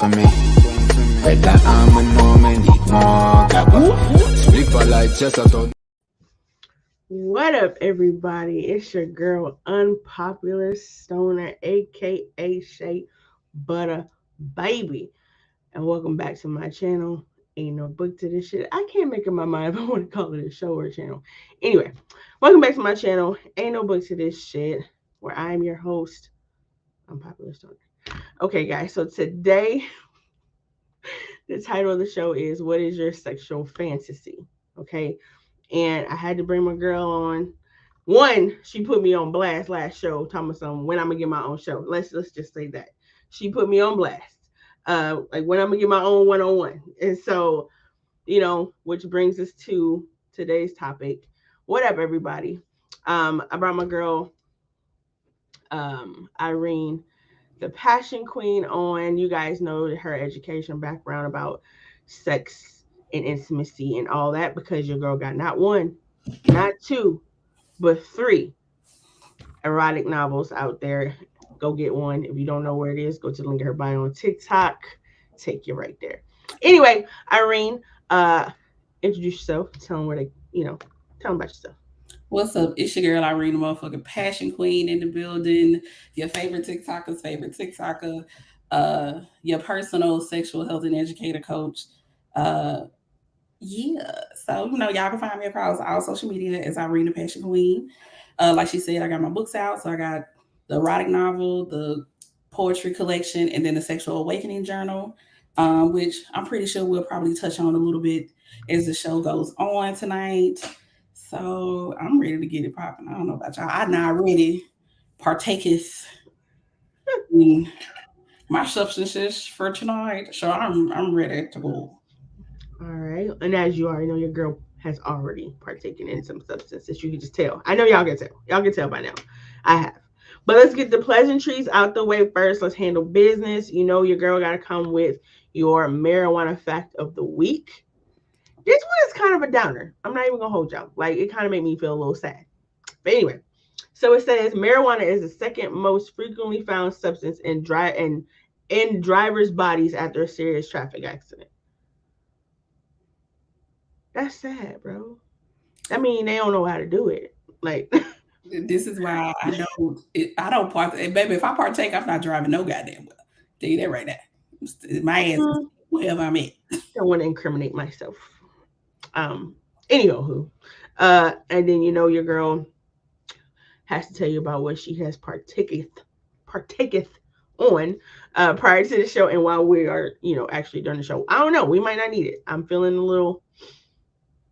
for me. Better I'm a Norman, need more gabba. Sleep a light, just a thought. What up, everybody? It's your girl, Unpopular Stoner, aka Shay Butter Baby, and welcome back to my channel. Ain't no book to this shit. I can't make up my mind if I want to call it a show or a channel. Anyway, welcome back to my channel. Ain't no book to this shit, where I am your host, Unpopular Stoner. Okay, guys. So today, the title of the show is "What is your sexual fantasy?" Okay, and I had to bring my girl on. One, she put me on blast last show, talking about some when I'm gonna get my own show. Let's just say that she put me on blast. Like when I'm gonna get my own one-on-one. And so, which brings us to today's topic. What up, everybody? I brought my girl, Irene, the Passion Queen, on. You guys know her education background about sex and intimacy and all that because your girl got not one, not two, but three erotic novels out there. Go get one. If you don't know where it is, go to the link of her bio on TikTok. Take you right there. Anyway, Irene, introduce yourself. Tell them where they, tell them about yourself. What's up? It's your girl Irene, the motherfucking passion queen in the building. Your favorite TikToker's favorite TikToker. Your personal sexual health and educator coach. Yeah. So, y'all can find me across all social media as Irene, the passion queen. Like she said, I got my books out. So I got the erotic novel, the poetry collection, and then the sexual awakening journal, which I'm pretty sure we'll probably touch on a little bit as the show goes on tonight. So I'm ready to get it popping. I don't know about y'all. I now already partaketh in my substances for tonight. So I'm ready to go. All right. And as you already know, your girl has already partaken in some substances. You can just tell. I know y'all can tell. Y'all can tell by now. I have. But let's get the pleasantries out the way first. Let's handle business. Your girl got to come with your marijuana fact of the week. This one is kind of a downer. I'm not even going to hold y'all. Like, it kind of made me feel a little sad. But anyway, so it says marijuana is the second most frequently found substance in drivers' bodies after a serious traffic accident. That's sad, bro. I mean, they don't know how to do it. Like, this is why I don't partake. Baby, if I partake, I'm not driving no goddamn well. Tell you that right now. My ass is wherever I'm at. Don't want to incriminate myself. Anywho, and then your girl has to tell you about what she has partaketh on prior to the show and while we are actually during the show. I don't know, we might not need it. I'm feeling a little,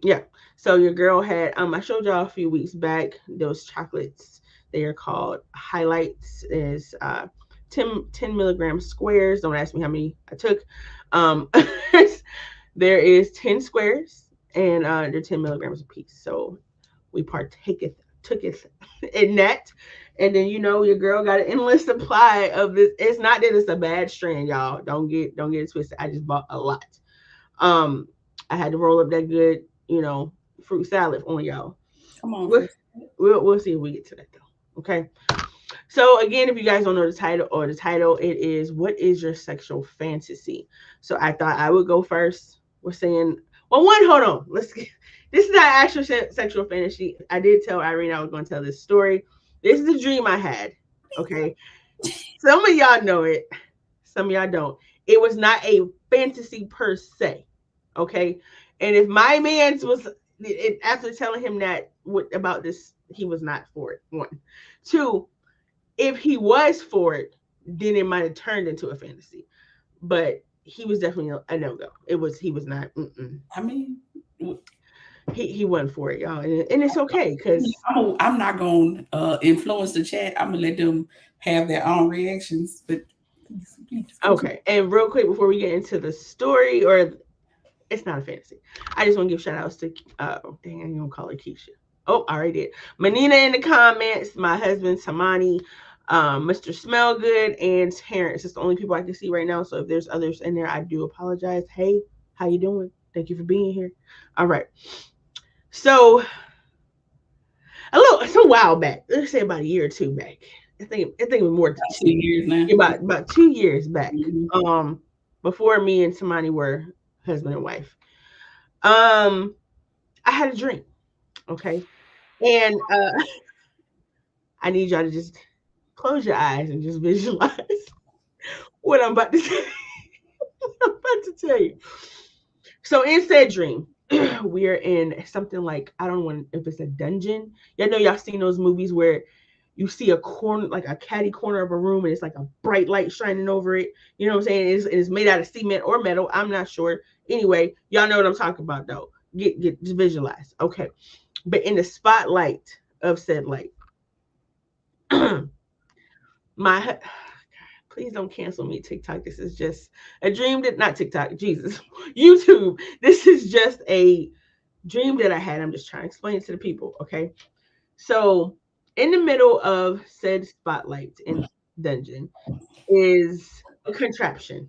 yeah. So your girl had I showed y'all a few weeks back those chocolates. They are called Highlights. Is 10 milligram squares. Don't ask me how many I took. There is 10 squares and they're 10 milligrams a piece. So we took it in that. And then your girl got an endless supply of this. It's not that it's a bad strand, y'all. Don't get it twisted. I just bought a lot. I had to roll up that good, fruit salad on y'all. Come on. We'll see if we get to that though. Okay. So again, if you guys don't know the title, it is "What is your sexual fantasy?" So I thought I would go first. We're saying, well, hold on. This is not actual sexual fantasy. I did tell Irene I was going to tell this story. This is a dream I had. Okay. Some of y'all know it. Some of y'all don't. It was not a fantasy per se. Okay. And if my man's was, after telling him that about this, he was not for it. One. Two, if he was for it, then it might have turned into a fantasy. But he was definitely a no-go. He was not. I mean, he wasn't for it, y'all. And it's okay because I'm not going to influence the chat. I'm going to let them have their own reactions. But please. Okay. And real quick, before we get into the story, or it's not a fantasy, I just want to give shout outs to, dang, I didn't even call her Keisha. Oh, I already did. Manina in the comments, my husband, Tamani, Mr. Smellgood, and Terrence. It's the only people I can see right now. So if there's others in there, I do apologize. Hey, how you doing? Thank you for being here. All right. So it's a while back. Let's say about a year or two back. I think it was more than 2 years now. About 2 years back. Mm-hmm. before me and Tamani were husband and wife. Um, I had a dream. Okay, and I need y'all to just close your eyes and just visualize what I'm about to say. I'm about to tell you. So in said dream, we're in something like, I don't know if it's a dungeon. Y'all know y'all seen those movies where you see a corner, like a catty corner of a room, and it's like a bright light shining over it. You know what I'm saying? It's made out of cement or metal. I'm not sure. Anyway, y'all know what I'm talking about though. Get just visualize. Okay. But in the spotlight of said light, my please don't cancel me, TikTok. This is just a dream that, not TikTok, Jesus, YouTube. This is just a dream that I had. I'm just trying to explain it to the people. Okay. So in the middle of said spotlight in dungeon is a contraption.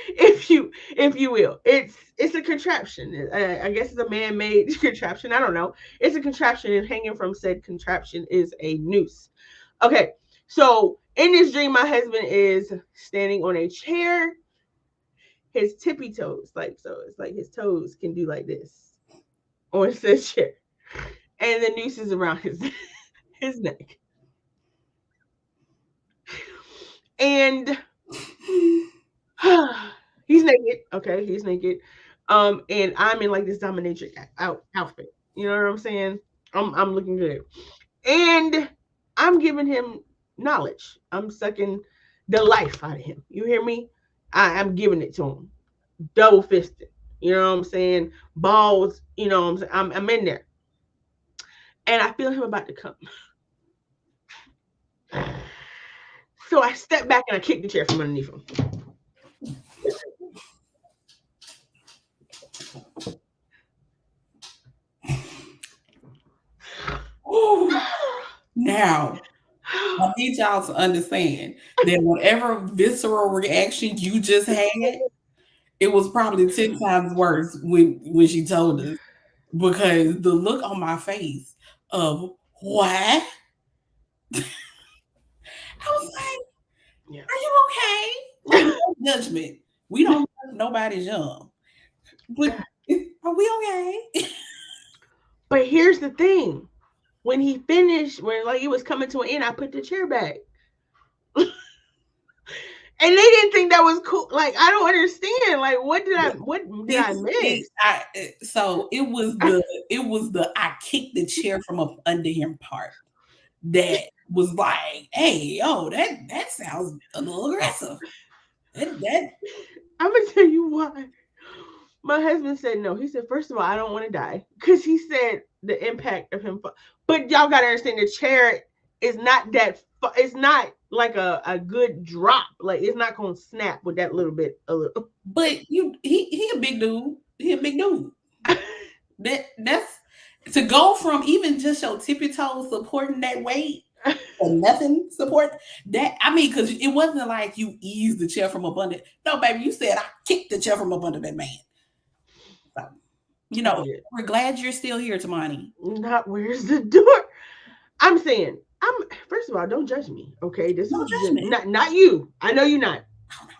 If you will, it's a contraption. I guess it's a man-made contraption. I don't know. It's a contraption, and hanging from said contraption is a noose. Okay, so in this dream, my husband is standing on a chair. His tippy toes, like so, it's like his toes can do like this on said chair, and the noose is around his his neck, and he's naked. Okay, he's naked. And I'm in like this dominatrix outfit. You know what I'm saying? I'm looking good, and I'm giving him knowledge. I'm sucking the life out of him. You hear me? I'm giving it to him, double fisted. You know what I'm saying? Balls. You know what I'm saying? I'm in there, and I feel him about to come. So I step back and I kick the chair from underneath him. Now, I need y'all to understand that whatever visceral reaction you just had, it was probably 10 times worse when she told us, because the look on my face of what? I was like, Yeah. are you okay? Like, no judgment. We don't know nobody's young. But are we okay? But here's the thing. When he finished, when like it was coming to an end, I put the chair back. And they didn't think that was cool. Like, I don't understand. Like, what did I miss? So it was the I kicked the chair from up under him part that was like, hey, yo, that sounds a little aggressive. That I'm gonna tell you why. My husband said no. He said, first of all, I don't want to die. Because he said the impact of him. But y'all gotta understand, the chair is not that it's not like a good drop. Like, it's not gonna snap with that little bit a little. but he a big dude. He a big dude. That's to go from even just your tippy toes supporting that weight or nothing support that. I mean, because it wasn't like you eased the chair from up under. No, baby, you said I kicked the chair from up under that man. So, Yeah. we're glad you're still here, Tamani. Not where's the door? I'm saying, I'm first of all, don't judge me. Okay. This No is just judgment. not you. I know you're not.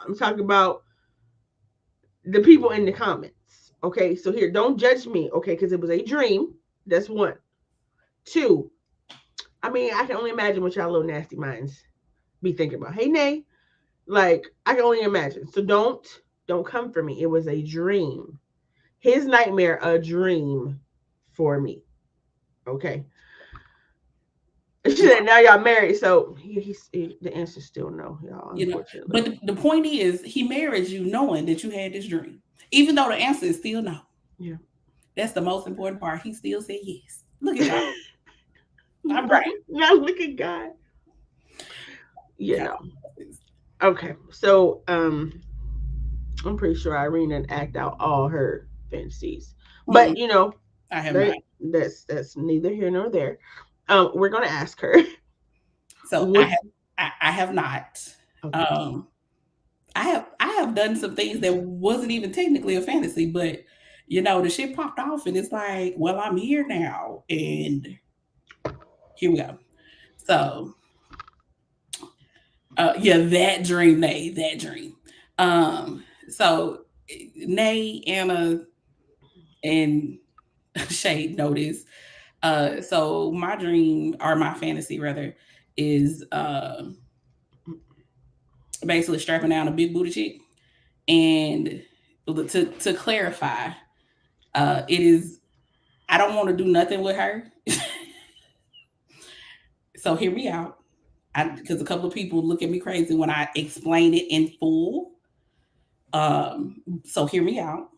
I'm talking about the people in the comments. Okay, so here, don't judge me. Okay, because it was a dream. That's one. Two, I mean, I can only imagine what y'all little nasty minds be thinking about. Hey, Nay, like I can only imagine. So don't come for me. It was a dream. His nightmare, a dream for me. Okay. She said, now y'all married, so the answer's still no, y'all. Unfortunately, But the point is, he married you knowing that you had this dream, even though the answer is still no. Yeah, that's the most important part. He still said yes. Look at God. I'm right. Now look at God. You know. Okay, so I'm pretty sure Irene didn't act out all her fantasies, but I have not. That's neither here nor there. We're gonna ask her. So I have not. Okay. I have done some things that wasn't even technically a fantasy, but the shit popped off, and it's like, well, I'm here now, and here we go. So, yeah, that dream. So Nay, Anna, and Shay know this. So my dream or my fantasy rather is basically strapping down a big booty chick. And to clarify, it is I don't want to do nothing with her. So hear me out. Because a couple of people look at me crazy when I explain it in full. So hear me out.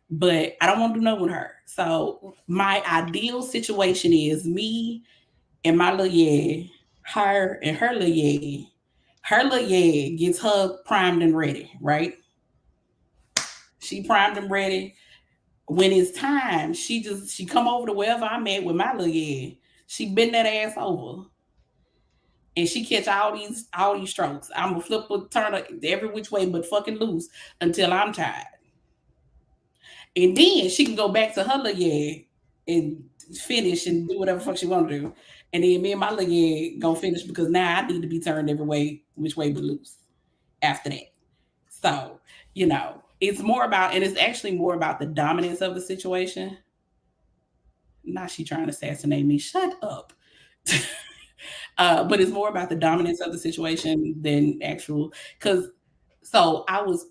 But I don't want to do nothing with her. So my ideal situation is me and my little yeah, her and her little yeah. Her little yeah gets her primed and ready, right? She primed and ready. When it's time, she come over to wherever I'm at with my little yeah. She bend that ass over and she catch all these strokes. I'm gonna flip her, turn her every which way but fucking loose until I'm tired. And then she can go back to her little yeah and finish and do whatever fuck she want to do. And then me and my little yeah gonna finish because now I need to be turned every way, which way but loose after that. So, it's more about, and it's actually more about the dominance of the situation. Not she trying to assassinate me. Shut up. But it's more about the dominance of the situation than actual, because so I was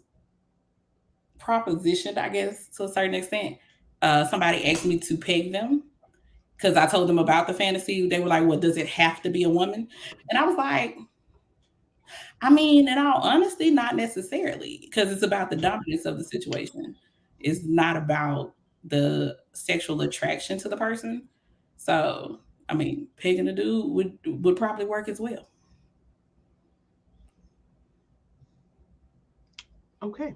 propositioned, I guess, to a certain extent. Somebody asked me to peg them because I told them about the fantasy. They were like, "Well, does it have to be a woman?" And I was like, "I mean, in all honesty, not necessarily, because it's about the dominance of the situation. It's not about the sexual attraction to the person. So, I mean, pegging a dude would probably work as well." Okay.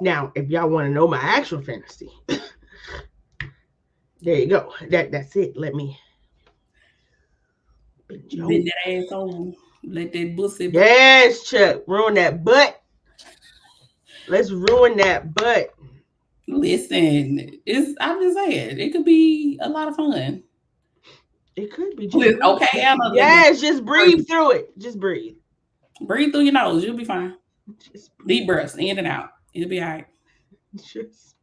Now, if y'all want to know my actual fantasy, there you go. That's it. Let me Bend that ass over, let that pussy. Yes, Chuck. Ruin that butt. Let's ruin that butt. Listen, I'm just saying, it could be a lot of fun. It could be just Listen, breathe. okay, Anna, Yes, just breathe through it. Just breathe. breathe through your nose. You'll be fine. Just Deep breaths in and out. It'll be all right. Just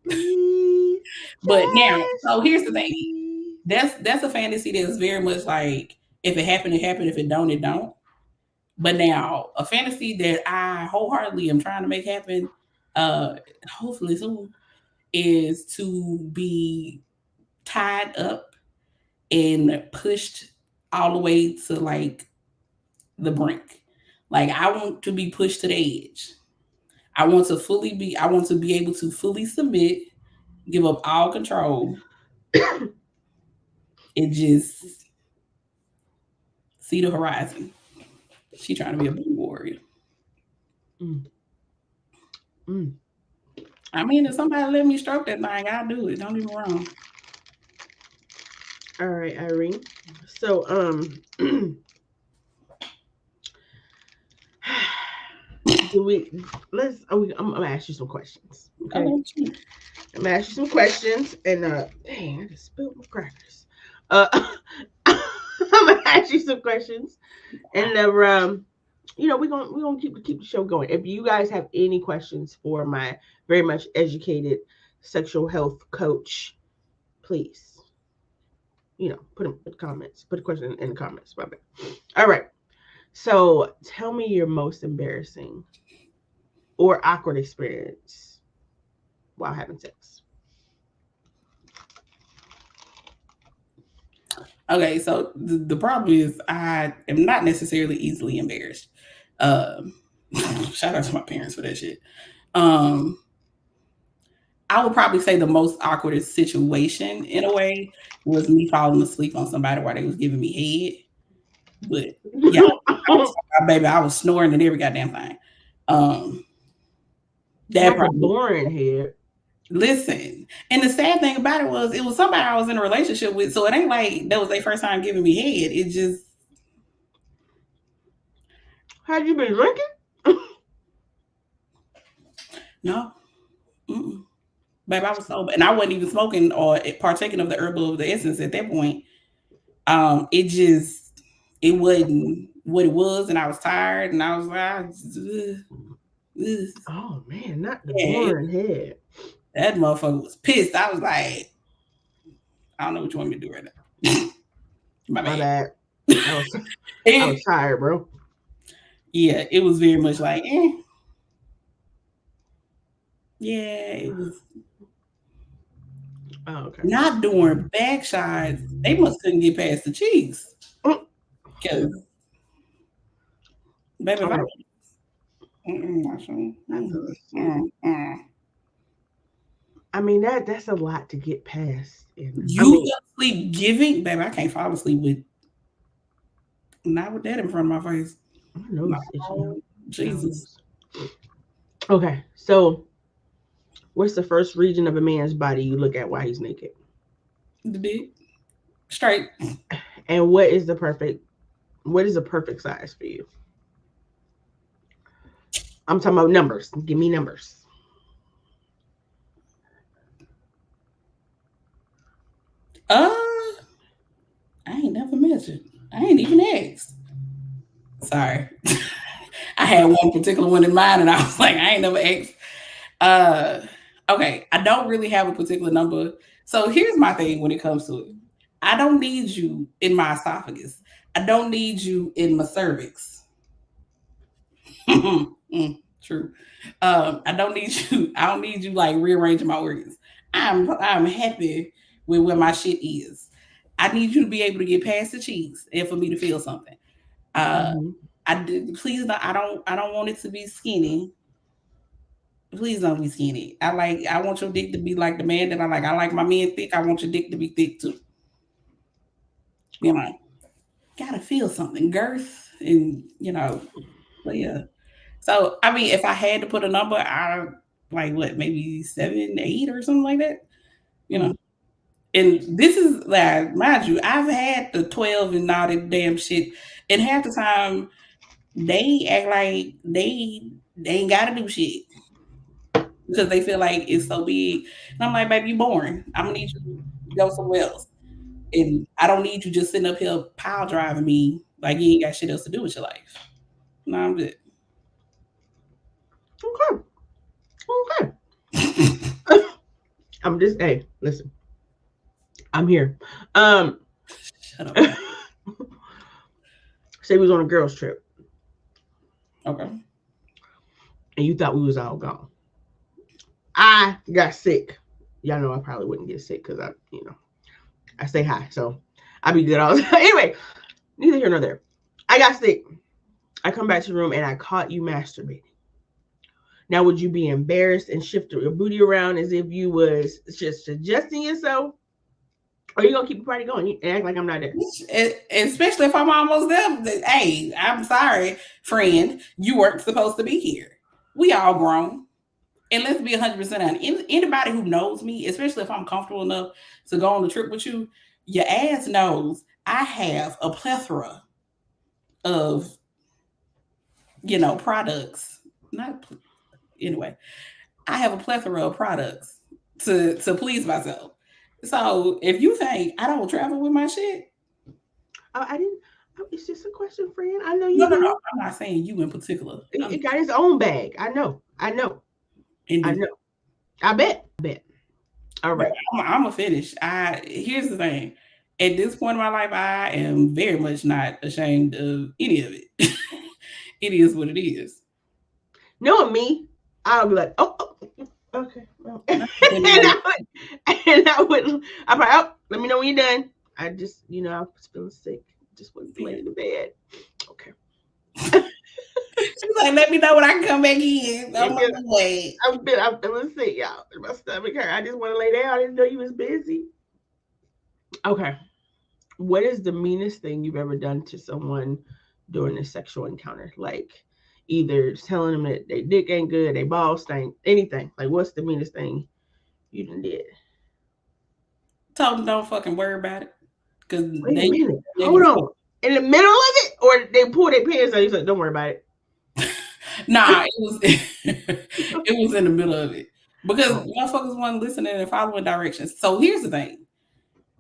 breathe. But now, Just so here's the thing. breathe. That's a fantasy that's very much like, if it happened, it happened. If it don't, it don't. But now, a fantasy that I wholeheartedly am trying to make happen, uh, hopefully soon, is to be tied up and pushed all the way to like the brink. Like, I want to be pushed to the edge. I want to be able to fully submit, give up all control, and just see the horizon. She trying to be a blue warrior. Mm. Mm. I mean, if somebody let me stroke that thing, I'll do it. Don't get me wrong. All right, Irene. So, do we? I'm gonna ask you some questions. Okay. Okay. I'm gonna ask you some questions, and dang, I just spilled my crackers. I'm gonna ask you some questions, and we're gonna keep the show going. If you guys have any questions for my very much educated sexual health coach, please, put them in the comments. Put a question in the comments. My bad. All right. So tell me your most embarrassing or awkward experience while having sex. Okay, so the problem is I am not necessarily easily embarrassed. Um, Shout out to my parents for that shit. Um, I would probably say the most awkward situation in a way was me falling asleep on somebody while they was giving me head. But yeah, baby, I was snoring and every goddamn thing. Um, that Not the probably boring head. listen. And the sad thing about it was somebody I was in a relationship with, so it ain't like that was their first time giving me head. It just Have you been drinking? no. Mm-mm. Baby, I was sober, and I wasn't even smoking or partaking of the herbal of the essence at that point. It wasn't what it was, and I was tired, and I was like, Ugh. Oh man, not the Yeah, boring head. that motherfucker was pissed. I was like, I don't know what you want me to do right now. My My bad. bad. I was I was And, tired, bro. yeah, it was very much like, yeah, it was Oh, okay. not doing back shots. They must couldn't get past the cheeks. Mm, Because, baby, if I okay. was, I mean that's a lot to get past. And I you mean, fell asleep giving, baby, I can't fall asleep with, not with that in front of my face. my nose is itching now. No, Jesus. Okay, so what's the first region of a man's body you look at while he's naked? The dick. Straight. And what is a perfect size for you? I'm talking about numbers. Give me numbers. Uh, I ain't never measured. I ain't even asked. Sorry. I had one particular one in mind and I was like, I ain't never asked. Uh, okay. I don't really have a particular number. So here's my thing when it comes to it. I don't need you in my esophagus. I don't need you in my cervix. True. I don't need you. I don't need you like rearranging my organs. I'm happy with where my shit is. I need you to be able to get past the cheeks and for me to feel something. Uh, Mm-hmm. I did. Please, I don't want it to be skinny. Please don't be skinny. I want your dick to be like the man that I like. I like my men thick. I want your dick to be thick too. You know, gotta feel something, girth, and but yeah. So I mean, if I had to put a number, I like what maybe 7, 8, or something like that. You know, and this is like, mind you, I've had the 12 and all that damn shit, and half the time they act like they ain't got to do shit because they feel like it's so big. And I'm like, baby, you boring. I'm gonna need you to go somewhere else. And I don't need you just sitting up here pile driving me like you ain't got shit else to do with your life. No, I'm good. Okay. Okay. I'm just hey, listen. I'm here. Shut up. Say we was on a girls trip Okay. and you thought we was all gone. I got sick. Y'all know I probably wouldn't get sick because I stay high, so I be good all the time. Anyway, neither here nor there. I got sick. I come back to the room and I caught you masturbating. Now, would you be embarrassed and shift your booty around as if you was just suggesting yourself? Or are you gonna keep the party going and act like I'm not there? Especially if I'm almost there. Hey, I'm sorry, friend. You weren't supposed to be here. We all grown. And let's be 100% honest. Anybody who knows me, especially if I'm comfortable enough to go on the trip with you, your ass knows I have a plethora of, products. Not anyway. I have a plethora of products to please myself. So if you think I don't travel with my shit, I didn't. It's just a question, friend. I know you no, do. I'm not saying you in particular. It got his own bag. I know. I know. I Indeed. know. I bet. All right. I'm gonna finish. Here's the thing. At this point in my life, I am very much not ashamed of any of it. It is what it is. Knowing me, I'll be like, oh okay. Well. and Anyway, I wouldn't. I probably, let me know when you're done. I just, I was feeling sick. Just wasn't laying in the bed. Okay. she's like, let me know when I can come back in. I'm Yeah, on the way. I'm feeling sick, y'all. My stomach hurt. I just want to lay down. I didn't know you was busy. Okay. What is the meanest thing you've ever done to someone during a sexual encounter? Like either telling them that their dick ain't good, they balls stink, anything. Like what's the meanest thing you done did? Told them don't fucking worry about it. Because Wait a they minute. Hold on. In the middle of it? Or they pull their pants out and you say, don't worry about it. Nah, it was in the middle of it. Because motherfuckers wasn't listening and following directions. So here's the thing.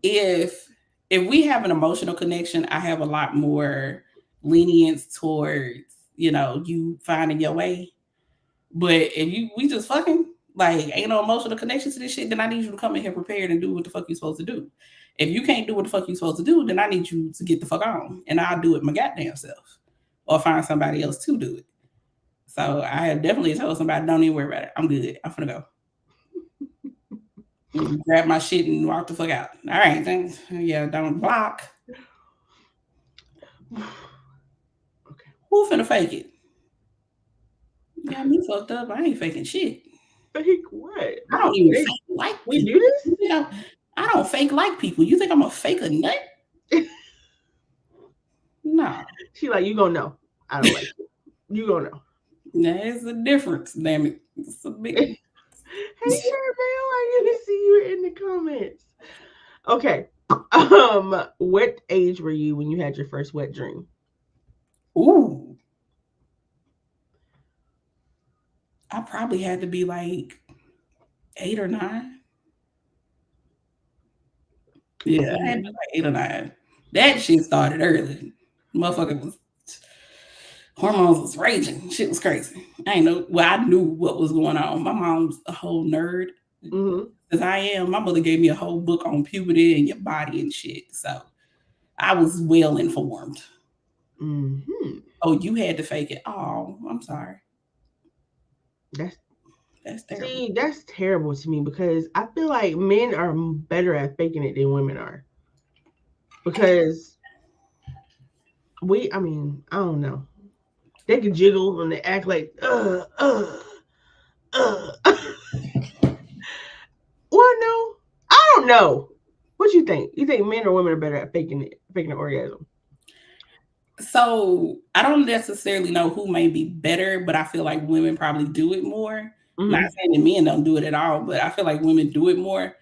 If we have an emotional connection, I have a lot more lenience towards, you finding your way. But if we just fucking, like, ain't no emotional connection to this shit, then I need you to come in here prepared and do what the fuck you supposed to do. If you can't do what the fuck you supposed to do, then I need you to get the fuck on, and I'll do it my goddamn self, or find somebody else to do it. So I have definitely told somebody, don't even worry about it. I'm good. I'm gonna go. Grab my shit and walk the fuck out. All right, thanks. Yeah, don't block. Okay. Who finna fake it? Yeah, me fucked up. I ain't faking shit. Fake what? I don't even fake like We people. do this? I don't fake like people. You think I'm a fake a nut? No. She like, you gonna know. I don't like you. You gonna know. There's a difference, damn it. It's a big. Hey, Sharpay, I get to see you in the comments. Okay. What age were you when you had your first wet dream? Ooh. I probably had to be like 8 or 9. Yeah, I had to be like 8 or 9. That shit started early. Motherfucker was hormones was raging. Shit was crazy. I ain't know. Well, I knew what was going on. My mom's a whole nerd. As I am, my mother gave me a whole book on puberty and your body and shit. So I was well informed. Mm-hmm. Oh, you had to fake it. Oh, I'm sorry. That's terrible. See, that's terrible to me because I feel like men are better at faking it than women are. Because I don't know. They can jiggle and they act like, Well, no, I don't know. What you think? You think men or women are better at faking an orgasm? So I don't necessarily know who may be better, but I feel like women probably do it more. Mm-hmm. Not saying that men don't do it at all, but I feel like women do it more.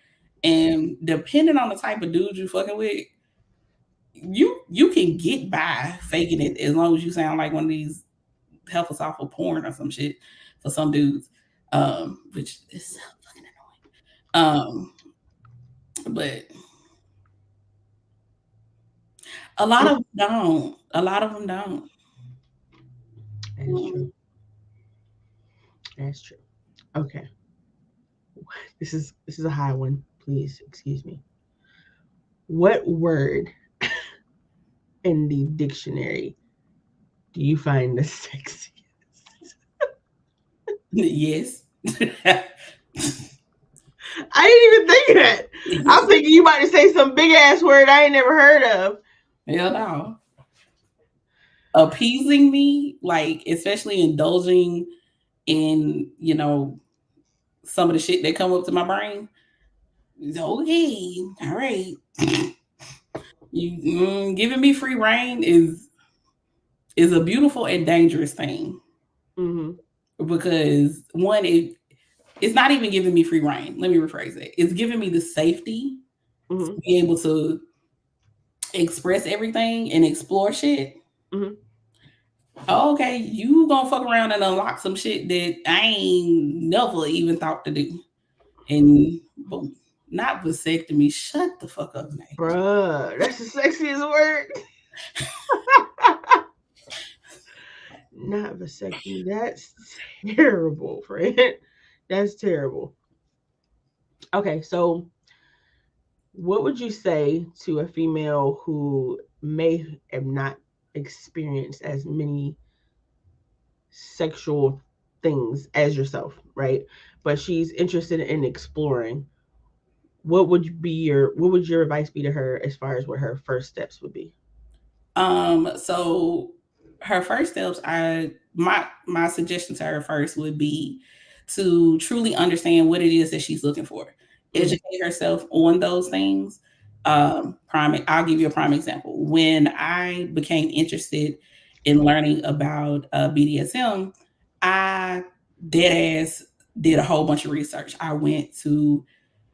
And depending on the type of dude you fucking with, you can get by faking it as long as you sound like one of these helpless awful porn or some shit for some dudes, which is so fucking annoying. But a lot of them don't. A lot of them don't. That's true. That's true. Okay. This is a high one. Please excuse me. What word in the dictionary do you find the sexiest? Yes. I didn't even think of that. I'm thinking you might say some big ass word I ain't never heard of. Hell no. Appeasing me, like especially indulging in, some of the shit that come up to my brain. Okay, all right. You giving me free reign is a beautiful and dangerous thing. Mm-hmm. Because one, it's not even giving me free reign. Let me rephrase it. It's giving me the safety to be able to express everything and explore shit. Mm-hmm. Oh, okay, you gonna fuck around and unlock some shit that I ain't never even thought to do. And boom, not vasectomy. Shut the fuck up, man. Bruh, that's the sexiest word. Not vasectomy. That's terrible, friend. That's terrible. Okay, so what would you say to a female who may have not experienced as many sexual things as yourself, right? But she's interested in exploring. What would your advice be to her as far as what her first steps would be? So her first steps, my suggestion to her first would be to truly understand what it is that she's looking for. Educate herself on those things. I'll give you a prime example. When I became interested in learning about BDSM, I dead ass did a whole bunch of research. I went to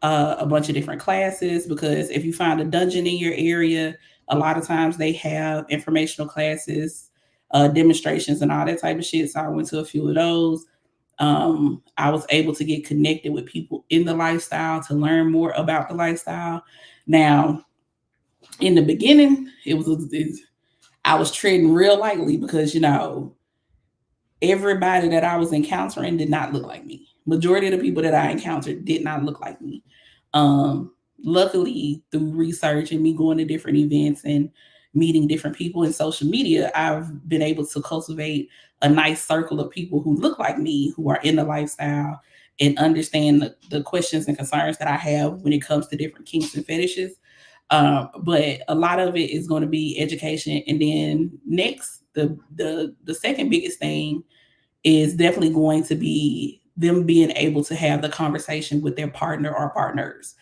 a bunch of different classes because if you find a dungeon in your area, a lot of times they have informational classes, demonstrations, and all that type of shit. So I went to a few of those. I was able to get connected with people in the lifestyle to learn more about the lifestyle. Now, in the beginning, I was treading real lightly because everybody that I was encountering did not look like me. Majority of the people that I encountered did not look like me. Um, Luckily, through research and me going to different events and meeting different people in social media, I've been able to cultivate a nice circle of people who look like me, who are in the lifestyle and understand the questions and concerns that I have when it comes to different kinks and fetishes. But a lot of it is going to be education, and then next, the second biggest thing is definitely going to be them being able to have the conversation with their partner or partners.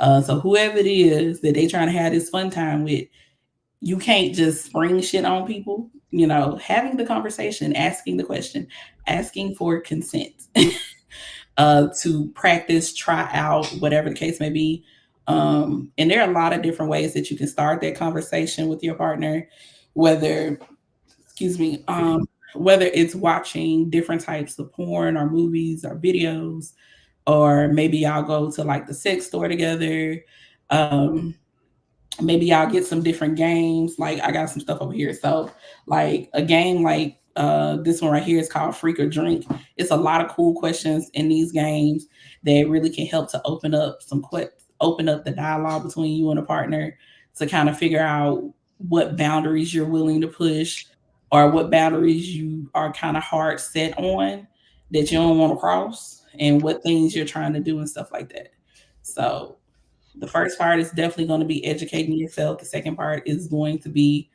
So whoever it is that they trying to have this fun time with, you can't just spring shit on people. You know, having the conversation, asking the question, asking for consent, to practice, try out, whatever the case may be. And there are a lot of different ways that you can start that conversation with your partner, whether, excuse me, whether it's watching different types of porn or movies or videos, or maybe y'all go to like the sex store together. Um, Maybe y'all get some different games. Like I got some stuff over here. So like a game like this one right here is called Freak or Drink. It's a lot of cool questions in these games that really can help to open up the dialogue between you and a partner to kind of figure out what boundaries you're willing to push, or what boundaries you are kind of hard set on that you don't want to cross, and what things you're trying to do and stuff like that. So the first part is definitely going to be educating yourself. The second part is going to be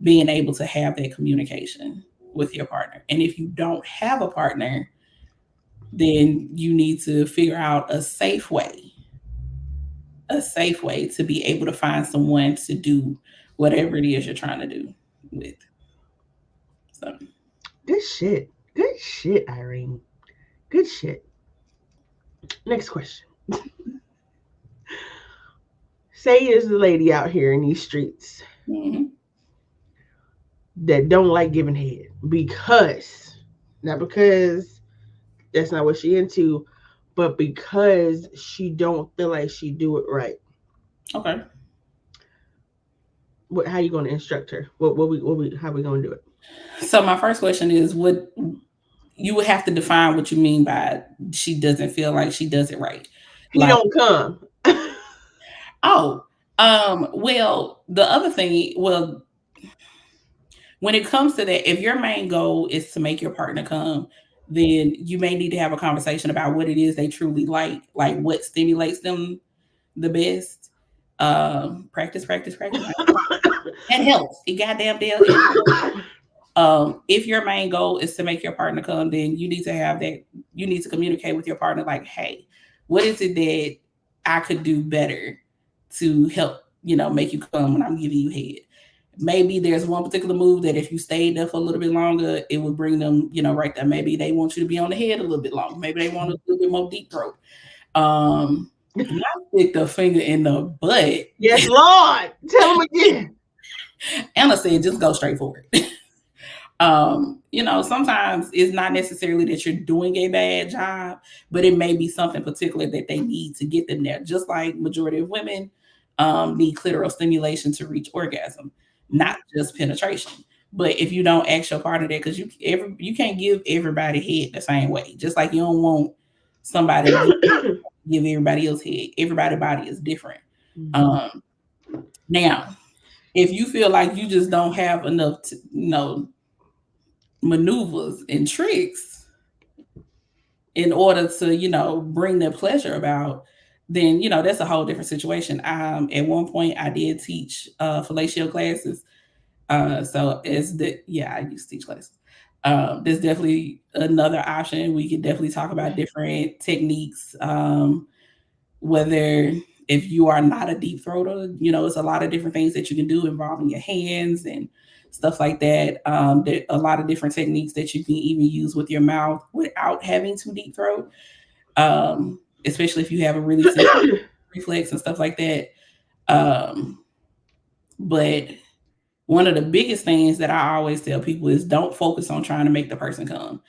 being able to have that communication with your partner. And if you don't have a partner, then you need to figure out a safe way to be able to find someone to do whatever it is you're trying to do with. So, Good shit. Good shit, Irene. Good shit. Next question. Say there's a lady out here in these streets mm-hmm. that don't like giving head not because that's not what she into, but because she don't feel like she do it right. Okay. How you going to instruct her? How we going to do it? So my first question is, what you would have to define what you mean by she doesn't feel like she does it right. He Like, don't come. oh, well, the other thing, well, when it comes to that, if your main goal is to make your partner come, then you may need to have a conversation about what it is they truly like what stimulates them the best. Practice, practice, practice. And helps. It goddamn deal. If your main goal is to make your partner come, then you need to have that. You need to communicate with your partner, like, hey, what is it that I could do better to help, make you come when I'm giving you head? Maybe there's one particular move that if you stayed there for a little bit longer, it would bring them, right there. Maybe they want you to be on the head a little bit longer. Maybe they want a little bit more deep throat. Not stick the finger in the butt. Yes, Lord. Tell them again. Anna said, just go straight for it. Sometimes it's not necessarily that you're doing a bad job, but it may be something particular that they need to get them there. Just like majority of women need clitoral stimulation to reach orgasm, not just penetration. But if you don't ask your partner that, because you can't give everybody head the same way. Just like you don't want somebody to give everybody else head. Everybody's body is different. Now, if you feel like you just don't have enough, maneuvers and tricks in order to, bring their pleasure about, then, that's a whole different situation. At one point I did teach fellatio classes. So I used to teach classes. There's definitely another option. We could definitely talk about different techniques. Whether if you are not a deep throater, it's a lot of different things that you can do involving your hands and stuff like that. There are a lot of different techniques that you can even use with your mouth without having to deep throat, especially if you have a really sensitive reflex and stuff like that. But one of the biggest things that I always tell people is don't focus on trying to make the person come.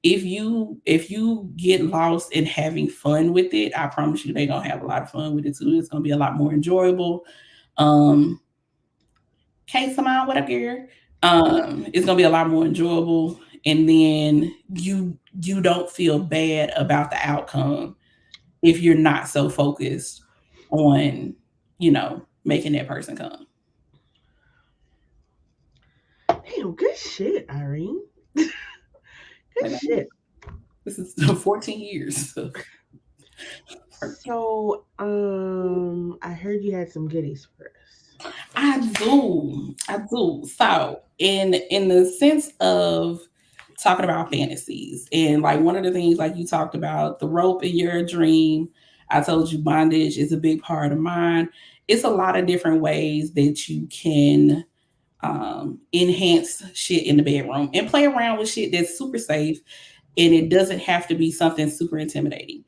If you get lost in having fun with it, I promise you they're gonna have a lot of fun with it too. It's gonna be a lot more enjoyable. Case of mine, what up, girl? It's gonna be a lot more enjoyable, and then you don't feel bad about the outcome if you're not so focused on, making that person come. Damn, good shit, Irene. Good shit. This is 14 years. So, I heard you had some goodies for us. I do. I do. So, in the sense of talking about fantasies, and like one of the things, like you talked about the rope in your dream, I told you bondage is a big part of mine. It's a lot of different ways that you can enhance shit in the bedroom and play around with shit that's super safe, and it doesn't have to be something super intimidating.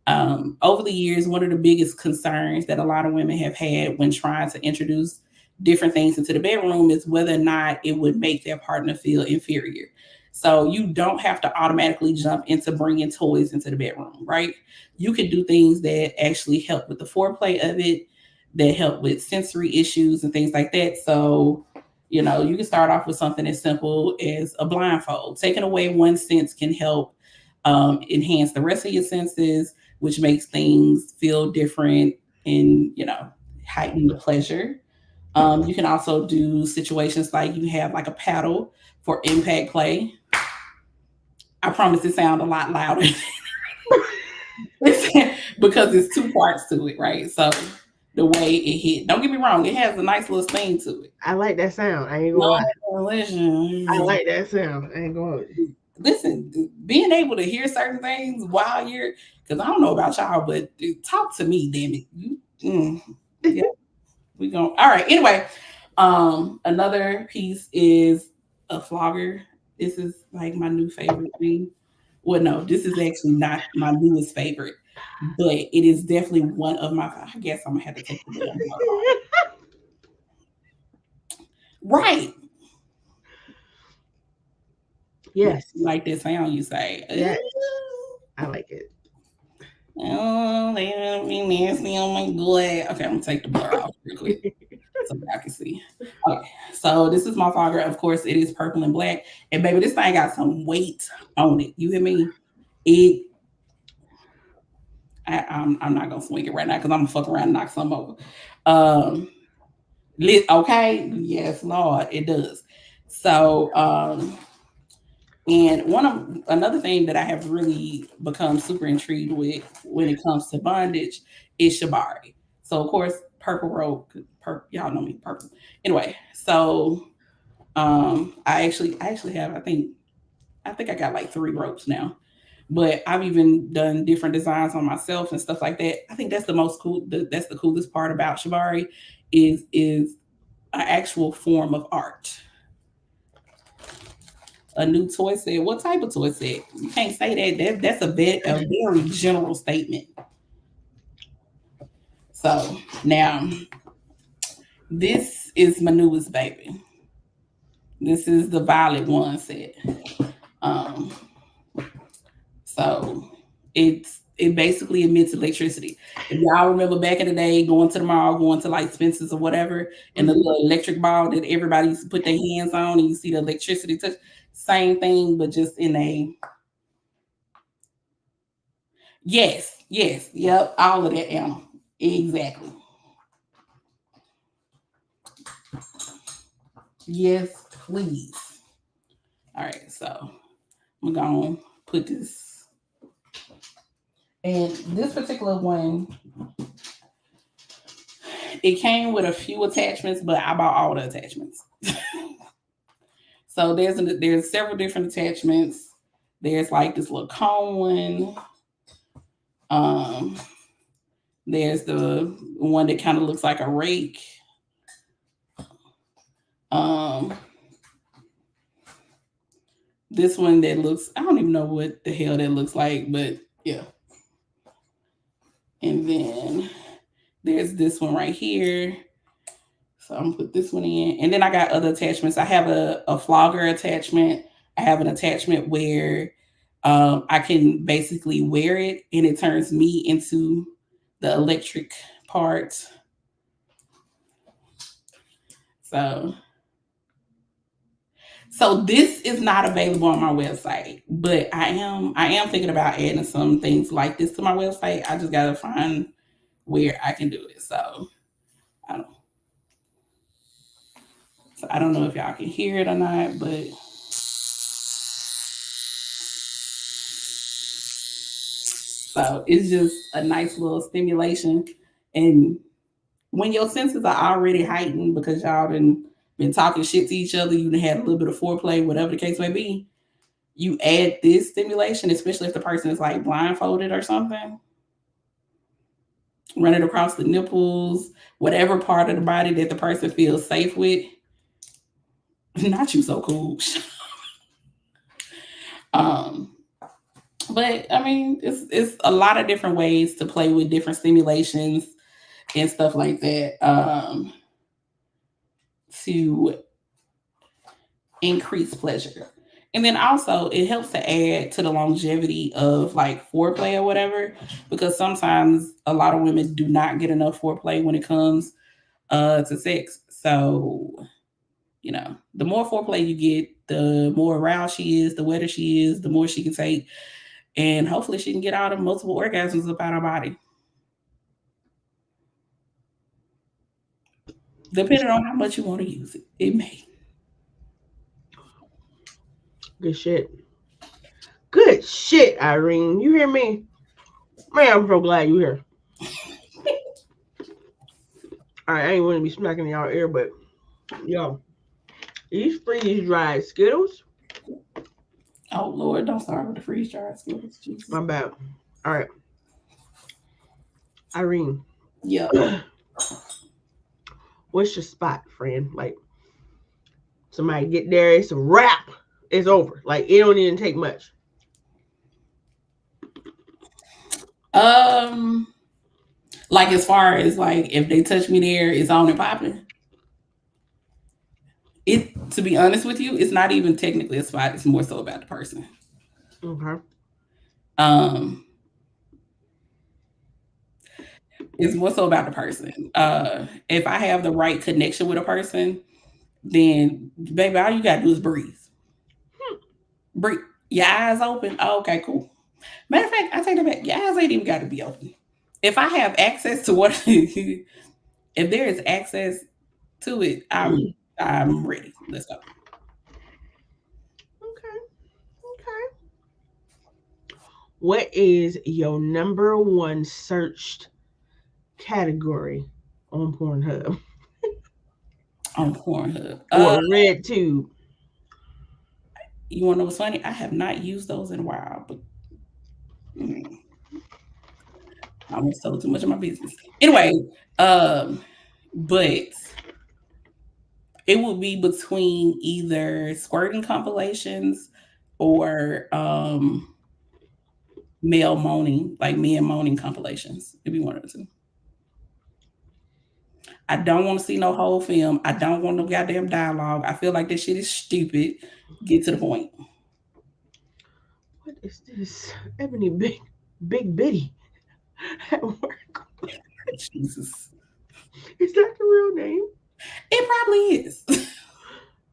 Over the years, one of the biggest concerns that a lot of women have had when trying to introduce different things into the bedroom is whether or not it would make their partner feel inferior. So you don't have to automatically jump into bringing toys into the bedroom, right? You could do things that actually help with the foreplay of it, that help with sensory issues and things like that. So, you can start off with something as simple as a blindfold. Taking away one sense can help enhance the rest of your senses, which makes things feel different and, heighten the pleasure. You can also do situations like you have like a paddle for impact play. I promise it sounds a lot louder because it's two parts to it, right? So the way it hit, don't get me wrong, it has a nice little sting to it. I like that sound. I ain't gonna lie. I Listen, like that sound. I ain't gonna. listen, being able to hear certain things while you're, because I don't know about y'all, but talk to me, damn it. Yeah, we going. All right. Anyway, another piece is a flogger. This is like my new favorite thing. Well, no, this is actually not my newest favorite, but it is definitely one of my. I guess I'm gonna have to take the damn part off. Right. Yes. Like that sound you say. Yes. I like it. Oh, they gonna be nasty on my gut. Okay, I'm gonna take the blur off real quick so that I can see. Okay, so this is my fogger. Of course, it is purple and black. And baby, this thing got some weight on it. You hear me? It. I'm not gonna swing it right now because I'm gonna fuck around and knock some over. Okay, yes, Lord, it does. So, and another thing that I have really become super intrigued with when it comes to bondage is shibari. So of course, purple rope, y'all know me, purple. Anyway, so I actually have I think I got like 3 ropes now, but I've even done different designs on myself and stuff like that. I think that's the most cool. That's the coolest part about shibari is an actual form of art. A new toy set. What type of toy set? You can't say that. That's a very general statement. So now this is my newest baby. This is the violet one set. Um, so it basically emits electricity. If y'all remember back in the day, going to the mall, going to like Spencer's or whatever, and the little electric ball that everybody used to put their hands on, and you see the electricity touch. Same thing, but just in a yes, yep, all of that, Anna. Exactly. Yes, please. All right, so I'm gonna put this, and this particular one, it came with a few attachments, but I bought all the attachments. So there's several different attachments. There's like this little cone one. Um, there's the one that kind of looks like a rake. Um, this one that looks, I don't even know what the hell that looks like, but yeah. And then there's this one right here. So I'm gonna put this one in. And then I got other attachments. I have a flogger attachment. I have an attachment where I can basically wear it and it turns me into the electric part. So this is not available on my website, but I am thinking about adding some things like this to my website. I just gotta find where I can do it. I don't I don't know if y'all can hear it or not, but so it's just a nice little stimulation. And when your senses are already heightened because y'all been talking shit to each other, you done had a little bit of foreplay, whatever the case may be, you add this stimulation, especially if the person is like blindfolded or something, run it across the nipples, whatever part of the body that the person feels safe with. Not you so cool. But I mean, it's a lot of different ways to play with different stimulations and stuff like that to increase pleasure. And then also it helps to add to the longevity of like foreplay or whatever, because sometimes a lot of women do not get enough foreplay when it comes to sex. So, you know, the more foreplay you get, the more aroused she is, the wetter she is, the more she can take. And hopefully she can get out of multiple orgasms about her body. Depending on how much you want to use it, it may. Good shit. Good shit, Irene. You hear me? Man, I'm so glad you here. All right, I ain't want to be smacking in y'all ear, but yo, these freeze dried Skittles. Oh Lord, don't start with the freeze dried Skittles. Jesus. My bad. All right, Irene. Yeah. What's your spot, friend? Like, somebody get there, it's a wrap. It's over. Like, it don't even take much. Like as far as like if they touch me there, it's on and popping. It, to be honest with you, it's not even technically a spot. It's more so about the person. Okay. It's more so about the person. If I have the right connection with a person, then baby, all you gotta do is breathe. Breathe. Your eyes open. Oh, okay, cool. Matter of fact, I take that back. Your eyes ain't even got to be open. If I have access to what, if there is access to it, I'm ready. Let's go. Okay. Okay. What is your number one searched category on Pornhub On Pornhub. or RedTube? You want to know what's funny? I have not used those in a while, but I almost told too much of my business. Anyway, but it will be between either squirting compilations or male moaning, like men moaning compilations. It'd be one of the two. I don't want to see no whole film. I don't want no goddamn dialogue. I feel like this shit is stupid. Get to the point. What is this? Ebony Big Bitty at work. Jesus. Is that the real name? It probably is.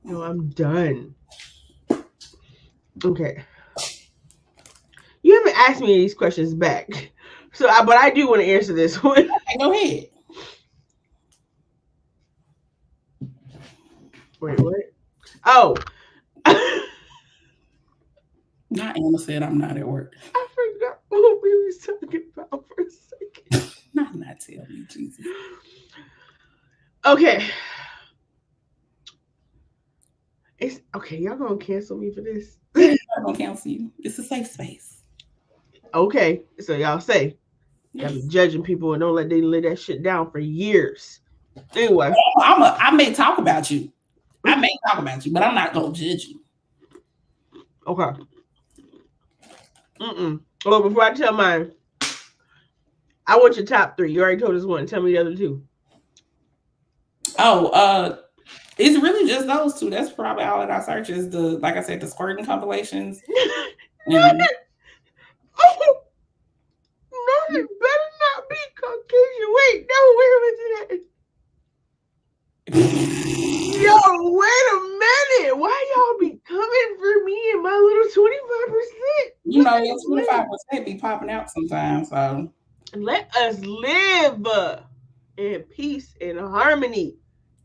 No, I'm done. Okay. You haven't asked me these questions back. So, but I do want to answer this one. Okay, go ahead. Wait, what? Oh. Not Anna said I'm not at work. I forgot what we was talking about for a second. Not tell me, Jesus. Okay. It's okay. Y'all gonna cancel me for this? I'm not gonna cancel you. It's a safe space. Okay. So y'all say y'all be judging people and don't let they lay that shit down for years. Anyway, I may talk about you. I may talk about you, but I'm not gonna judge you. okay. Well, before I tell mine, I want your top three. You already told us one. Tell me the other two. Oh, it's really just those two. That's probably all that I search is the, like I said, the squirting compilations. And, oh, no, it better not be Caucasian. Wait, no, where was it at? Yo, wait a minute. Why y'all be your 25% be popping out sometimes. So Let us live in peace and harmony.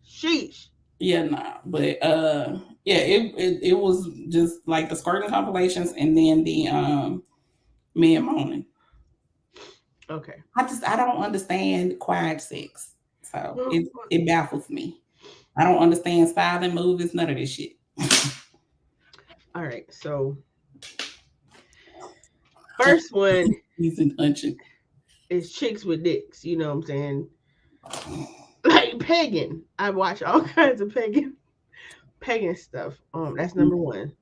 Sheesh. yeah, nah. But yeah, it was just like the skirting compilations and then the men moaning. Okay. I don't understand quiet sex. So it baffles me. I don't understand styling movies, none of this shit. All right. So first one He's an unction. is chicks with dicks. You know what I'm saying? Like pagan. I watch all kinds of pagan stuff. That's number one.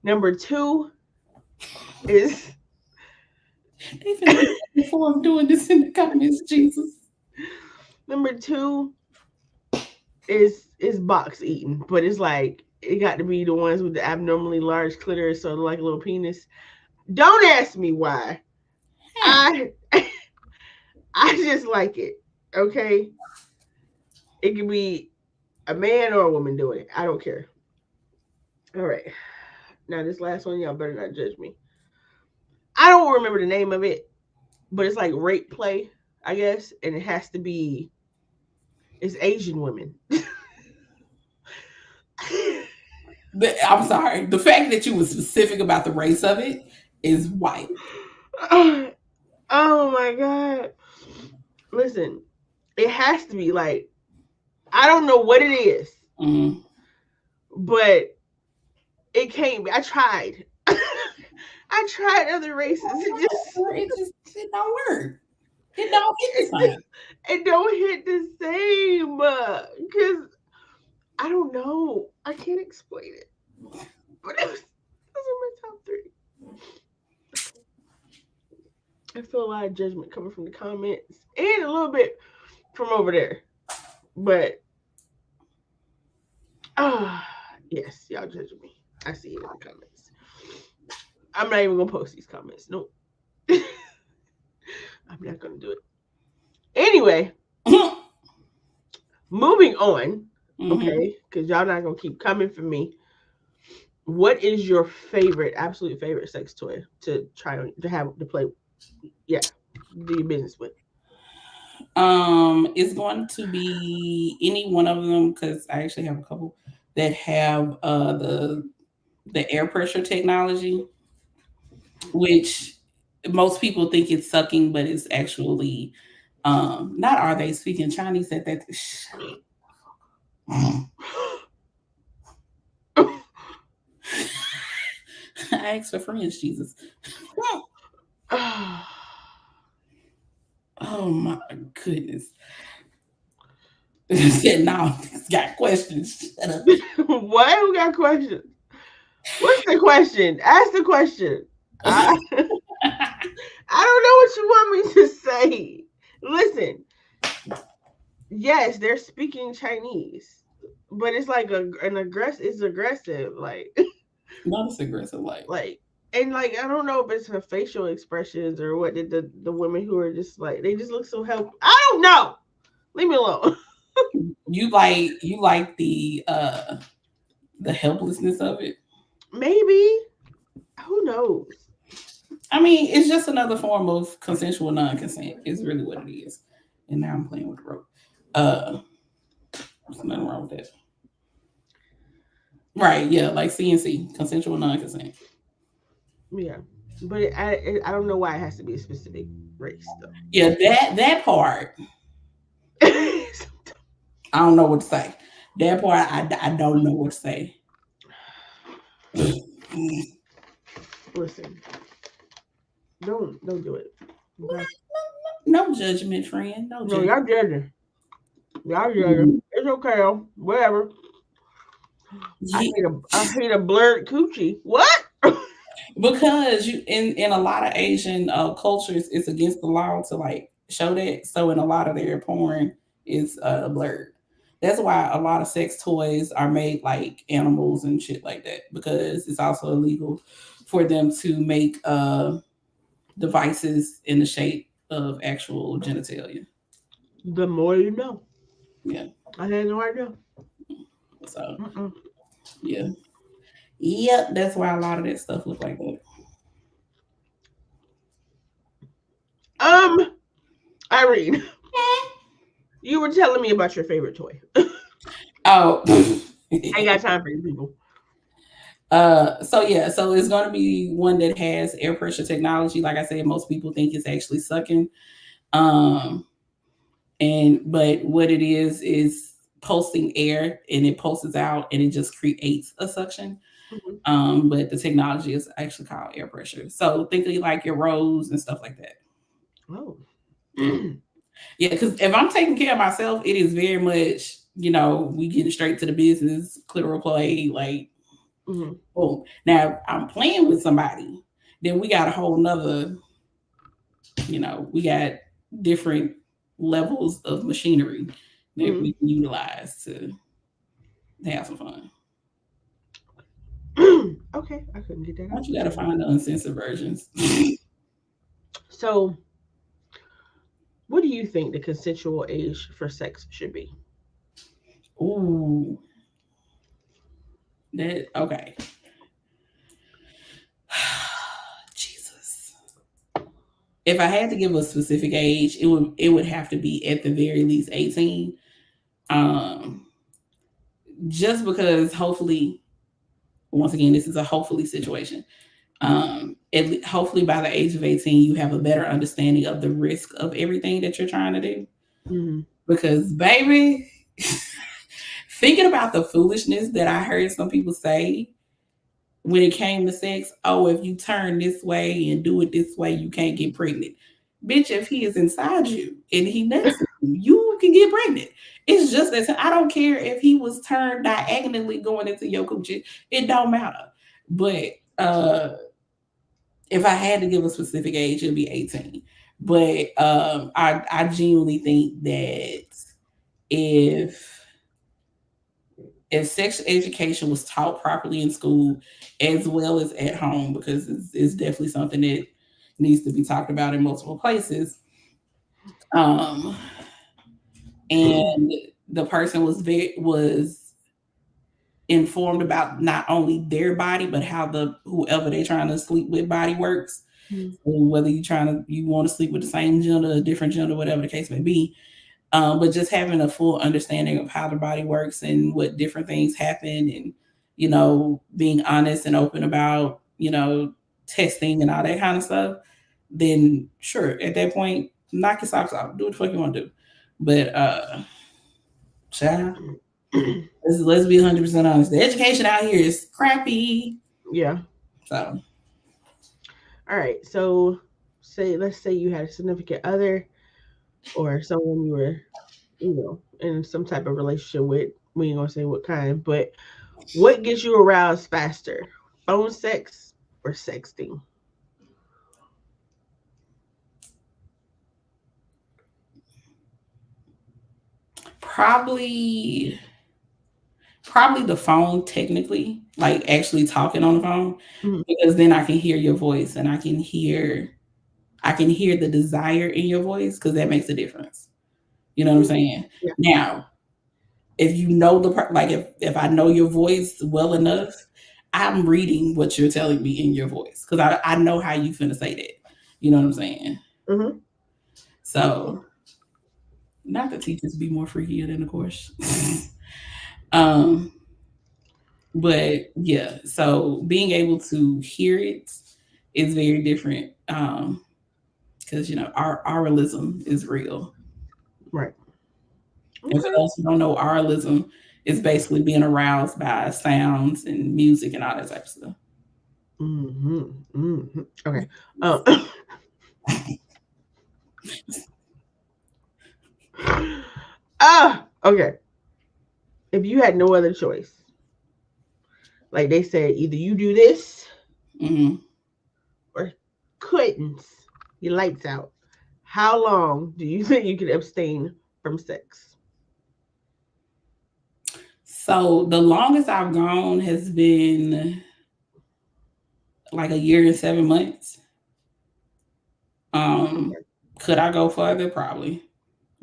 Number two is They've been before I'm doing this in the comments, Jesus. number two is box eating, but it's like it got to be the ones with the abnormally large clitoris, so like a little penis. Don't ask me why. I I just like it. Okay, it can be a man or a woman doing it. I don't care. All right. Now this last one, y'all better not judge me. I don't remember the name of it, but it's like rape play, I guess, and it has to be it's Asian women. I'm sorry. The fact that you were specific about the race of it is white. Oh my god. Listen, it has to be like I don't know what it is, but it can't be. I tried. I tried other races. It don't work. It don't hit the same. It don't hit the same because I don't know. I can't explain it. But those are my top three. I feel a lot of judgment coming from the comments and a little bit from over there. But yes, y'all judging me. I see it in the comments. I'm not even gonna post these comments. Nope. I'm not gonna do it. Anyway, moving on. Okay, because y'all not gonna keep coming for me. What is your favorite, absolute favorite sex toy to try to have to play? Yeah, do your business with. It's going to be any one of them because I actually have a couple that have the air pressure technology, which most people think it's sucking, but it's actually not are they speaking Chinese at that. I asked for friends, Jesus. Oh my goodness. Said no, he's got questions. Shut up. What? Who got questions? What's the question? Ask the question. I don't know what you want me to say. Listen, yes, they're speaking Chinese, but it's like an aggressive. It's aggressive, like Not as aggressive, like, and like I don't know if it's her facial expressions or what. Did the women who are just like they just look so help. I don't know. Leave me alone. you like the helplessness of it. Maybe. Who knows? I mean, it's just another form of consensual non-consent. Is really what it is. And now I'm playing with the rope. There's nothing wrong with that. Right? Yeah, like CNC, consensual non-consent. Yeah, but I don't know why it has to be a specific race though. Yeah, that part. I don't know what to say. That part, I don't know what to say. Listen, don't do it. Okay? No judgment, friend. No No, judgment. y'all judging. Y'all judging. It's okay though. Whatever. Yeah. I hate a blurred coochie. What? Because you in a lot of Asian cultures, it's against the law to like show that. So in a lot of their porn, it's blurred. That's why a lot of sex toys are made like animals and shit like that because it's also illegal for them to make devices in the shape of actual genitalia. The more you know. Yeah. I had no idea. So yeah. Yep, that's why a lot of that stuff look like that. Irene, you were telling me about your favorite toy. Oh. I ain't got time for you people. So yeah, so it's going to be one that has air pressure technology. Like I said, most people think it's actually sucking. Um, but what it is pulsing air, and it pulses out and it just creates a suction. Mhm. But the technology is actually called air pressure. So think of like your rose and stuff like that. Oh. Yeah. Yeah, because if I'm taking care of myself, it is very much, we getting straight to the business, clitoral play, like, Mhm. boom. Now, if I'm playing with somebody, then we got a whole nother, we got different levels of machinery that Mhm. we can utilize to have some fun. Okay, I couldn't get that Why out don't you for got to some find reason. the uncensored versions? So, what do you think the consensual age for sex should be? Ooh, that okay. Jesus. If I had to give a specific age, it would have to be at the very least 18. Um, just because hopefully, once again, this is a hopefully situation. Hopefully by the age of 18, you have a better understanding of the risk of everything that you're trying to do. Mm-hmm. Because baby, thinking about the foolishness that I heard some people say when it came to sex, oh, if you turn this way and do it this way, you can't get pregnant. Bitch, if he is inside you and he nuts you, you can get pregnant. It's just that I don't care if he was turned diagonally going into your coochie. It don't matter. But uh if I had to give a specific age, it'd be 18. But I genuinely think that if if sex education was taught properly in school as well as at home, because it's definitely something that needs to be talked about in multiple places. Um, and the person was informed about not only their body but how the whoever they're trying to sleep with body works. So whether you want to sleep with the same gender, a different gender, whatever the case may be, but just having a full understanding of how the body works and what different things happen, and being honest and open about testing and all that kind of stuff, then sure, at that point, knock your socks off, do what the fuck you want to do. But child, let's be 100% honest. The education out here is crappy. Yeah. So All right. So, let's say you had a significant other or someone you were, in some type of relationship with. We ain't gonna say what kind, but what gets you aroused faster, phone sex or sexting? probably probably the phone, technically, like actually talking on the phone, Mhm. because then I can hear your voice and I can hear the desire in your voice, because that makes a difference. You know what I'm saying? Yeah. Now, if you know like if I know your voice well enough, I'm reading what you're telling me in your voice, because I know how you finna say that. You know what I'm saying? Mm-hmm. So, not the teachers be more freakier than the course. um, but yeah, so being able to hear it is very different. Because our oralism is real. Right. And for Okay. those who don't know, oralism is basically being aroused by sounds and music and all that type of stuff. Mm-hmm. Mm-hmm. Okay. Um. Okay. If you had no other choice, like they said, either you do this Hmm. or couldn't, your lights out. How long do you think you could abstain from sex? So the longest I've gone has been like a year and 7 months. Um, Okay. could I go further? Probably.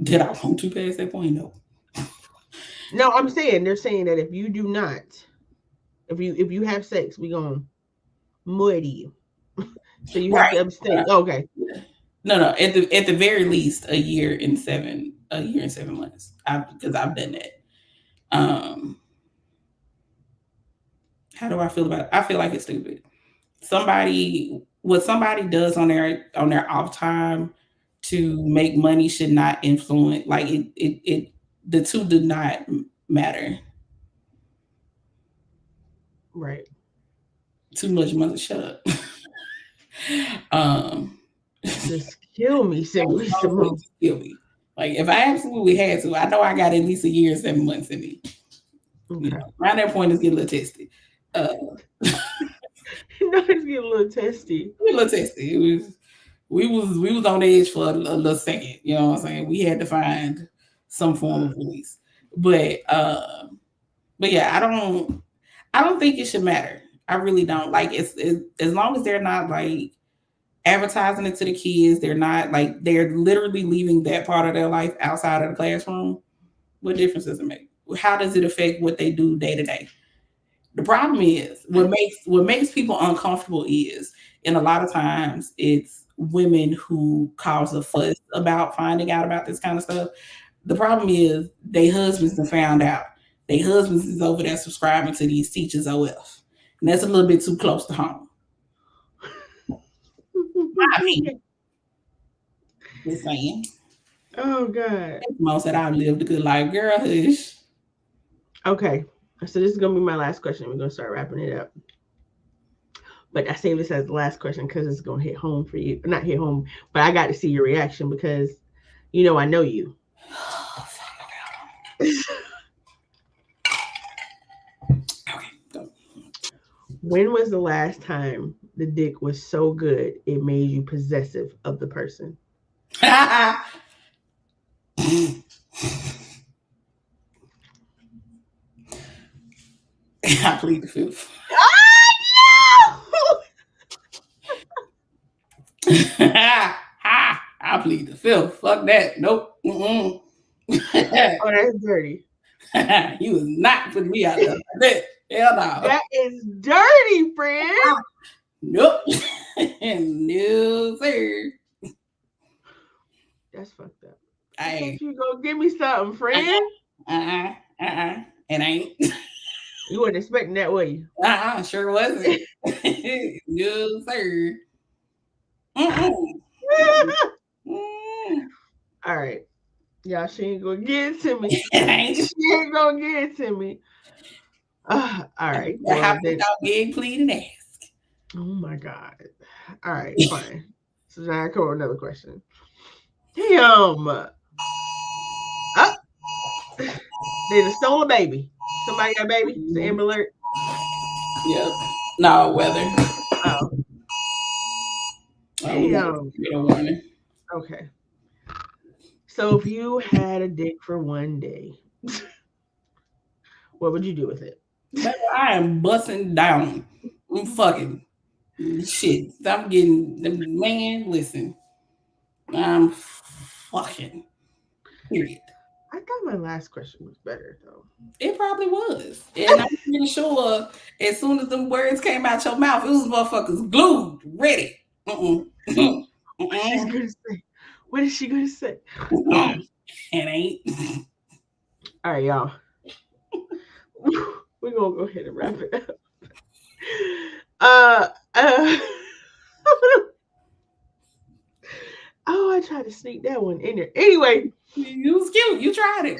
Did I want to past that point? No. No, I'm saying they're saying that if you do not, if you have sex, we gonna muddy you. So you have Right. to abstain. Right. Okay. Yeah. No. At the very least, a year and 7 months. Because I've done that. Um, how do I feel about it? I feel like it's stupid. What somebody does on their off time to make money should not influence like it the two do not matter. Right. Too much money, shut up. um Just kill me, simply honestly, Simone. just kill me. Like if I absolutely had to, I know I got at least a year and 7 months in me. You Okay. know, around that point it's getting a little testy. Uh No, it's getting a little testy. a little testy. We was on the edge for a little second. You know what I'm saying? We had to find some form of release. But but yeah, I don't think it should matter. I really don't. Like it's as long as they're not like advertising it to the kids, they're not like they're literally leaving that part of their life outside of the classroom. What difference does it make? How does it affect what they do day to day? The problem is what makes people uncomfortable is, and a lot of times it's women who cause a fuss about finding out about this kind of stuff. The problem is they husbands have found out. They husbands is over there subscribing to these teachers OF. And that's a little bit too close to home. I mean, just saying. Oh God. Most that I've lived a good life, girl. Hush. Okay. So this is gonna be my last question. We're gonna start wrapping it up. But I say this as the last question because it's gonna hit home for you. Not hit home, but I got to see your reaction because I know you. Okay, go. When was the last time the dick was so good it made you possessive of the person? I plead the fifth. I plead the fifth. Fuck that. Nope. Oh, that's dirty. You was not putting me out there like that. Hell no. That is dirty, friend. Nope. No, sir. That's fucked up. I I ain't. thought you gonna give me something, friend. And I ain't. You wasn't expecting that, were you? Sure wasn't. No, sir. Mm-mm. All right. Y'all, she ain't gonna get it to me. And I ain't. She ain't gonna get it to me. All right. Well, Well, how then, about big plead and ask? oh my God. All right, fine. So now I come with another question. Damn. They done stole a baby. Somebody got a baby? It's an Amber Alert. Yep. No weather. Oh. Damn. Get a warning. Okay. So if you had a dick for one day, what would you do with it? Baby, I am busting down. I'm fucking shit. I'm getting man. Listen, I'm fucking. Period. I thought my last question was better though. It probably was, and I'm pretty sure as soon as them words came out your mouth, it was motherfuckers glued, ready. What she's gonna say? What is she gonna say? Okay. It ain't. All right, y'all. We're gonna go ahead and wrap it up. Oh, I tried to sneak that one in there. Anyway, You was cute. You tried it.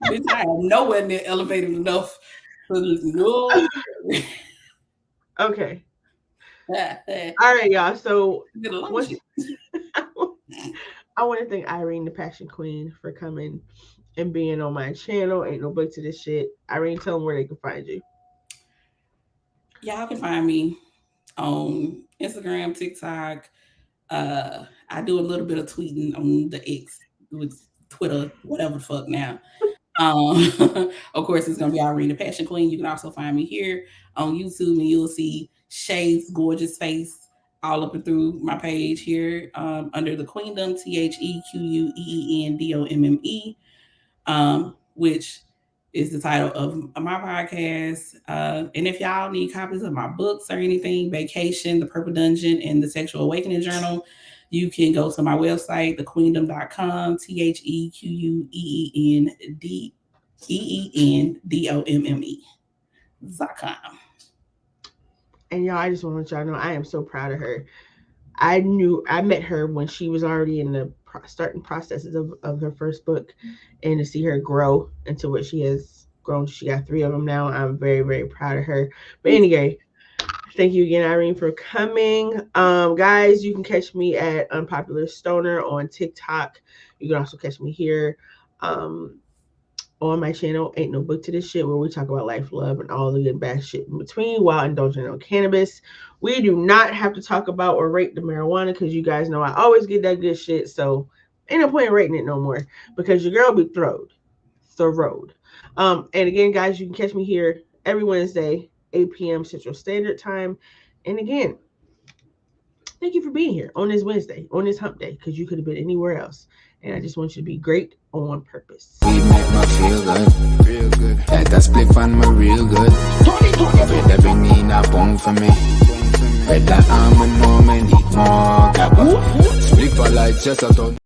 Bitch, I am nowhere near elevated enough for this. No. okay. All right, y'all. So I want to thank Irene, the Passion Queen, for coming and being on my channel. Ain't no book to this shit. Irene, tell them where they can find you. Y'all can find me on Instagram, TikTok. I do a little bit of tweeting on the X with Twitter, whatever the fuck now. Of course, it's gonna be Irene, the Passion Queen. You can also find me here on YouTube, and you'll see Shay's gorgeous face all up and through my page here under the Queendom, TheQueenDomme, which is the title of my podcast. And if y'all need copies of my books or anything, Vacation, The Purple Dungeon, and The Sexual Awakening Journal, You can go to my website, thequeendom.com, TheQueenDomme.com. And y'all, I just want to let y'all know I am so proud of her. I met her when she was already in the starting processes of her first book, and to see her grow into what she has grown. She got 3 of them now. I'm very, very proud of her. But anyway, thank you again, Irene, for coming. Guys, you can catch me at Unpopular Stoner on TikTok. You can also catch me here on my channel, Ain't No Book to This Shit, where we talk about life, love, and all the good bad shit in between while indulging on cannabis. We do not have to talk about or rate the marijuana because you guys know I always get that good shit. So ain't no point in rating it no more because your girl be throwed. And again, guys, you can catch me here every Wednesday, 8 p.m. Central Standard Time. And again, thank you for being here on this Wednesday, on this hump day, because you could have been anywhere else. And I just want you to be great on purpose. We make me feel good, real good. Like that split on me real good. With every need a bone for me. With that arm and more, me need more gabba. Split for like just a ton.